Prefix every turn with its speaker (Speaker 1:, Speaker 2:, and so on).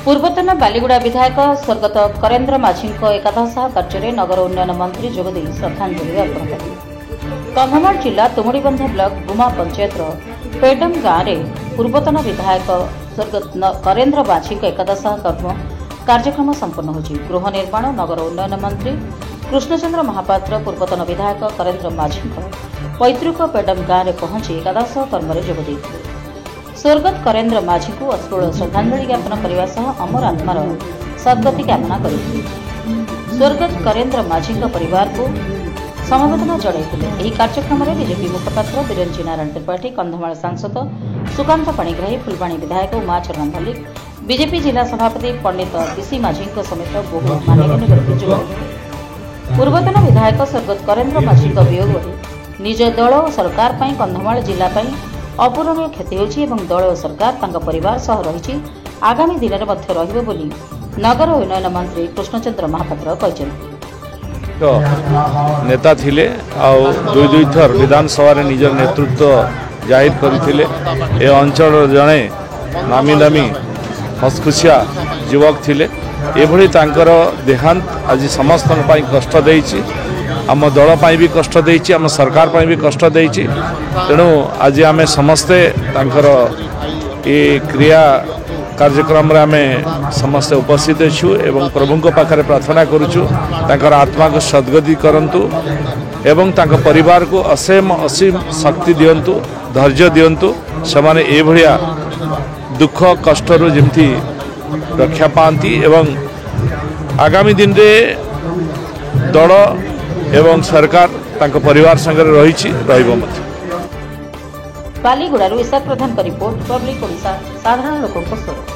Speaker 1: पूर्वतन बालीगुड़ा विधायक स्वर्गत करेन्द्र माझी एकादश कार्य नगर उन्नयन मंत्री जोगदे श्रद्धांजलि अर्पण कले। कंधमाल जिला तुमुड़ीबंध ब्लॉक गुमा पंचायत पेडम गाँव में पूर्वतन विधायक स्वर्गत करेन्द्र माझी एकादश कार्यक्रम संपन्न होछि। गृह निर्माण नगर उन्नयन मंत्री कृष्णचंद्र महापात्र पूर्वतन विधायक करेन्द्र माझी पैतृक पेडम गाँव में पहुंची एकादश कर्म जोगदे स्वर्गत करेन्द्र माझी को अश्लील श्रद्धांजलि ज्ञापन करने सह अमर आत्मार सद्गति कामना करते स्वर्गत करेन्द्र माझी परिवार को समवेदना जणाई। कार्यक्रम में बीजेपी मुखपात्र बिरंजी नारायण त्रिपाठी, कंधमाल सांसद सुकांत पाणिग्राही, फुलबाणी विधायक उमाचरण मल्लिक, बीजेपी जिला सभापति पंडित पीसी माझी समेत बहु मान्यगण्य व्यक्ति जोग। पूर्वतन विधायक स्वर्गत करेन्द्र माझी वियोग निज दल और सरकार कंधमाल जिला अपूरणीय क्षति होछि दल और सरकार तांका परिवार सह रही आगामी दिन में रहिबो बोली नगर उन्नयन मंत्री कृष्णचंद्र महापात्र कहछन्ति।
Speaker 2: नेता थिले आउ दुई थर विधानसभा रे निज नेतृत्व जाहिर करथिले। ए अंचल जणे नामी दामी हसखुसिया युवक थिले। एभली तांकर देहांत आज समस्त पई कष्ट देइछि, आम दल पाई भी कष्ट देइछि, आम सरकार पाई भी कष्ट देइछि। तेणु आज आम समस्ते तांकर ए क्रिया कार्यक्रम रे आम समस्ते उपस्थित छु एवं प्रभु को पाखरे प्रार्थना करूछु तांकर आत्मा को सद्गति करंतु एवं तांकर परिवार को असीम शक्ति दियंतु, धैर्य दियंतु। समाने ए भलिया दुख कष्ट रु जेमती रक्षा पाती एवं आगामी दिन रे दल एवं सरकार तांको परिवार संगे रही रहिबो मत।
Speaker 1: बालीगुड़ा इसाक प्रधान का रिपोर्ट, पब्लिक ओडिशा, साधारण लोकों स्वर।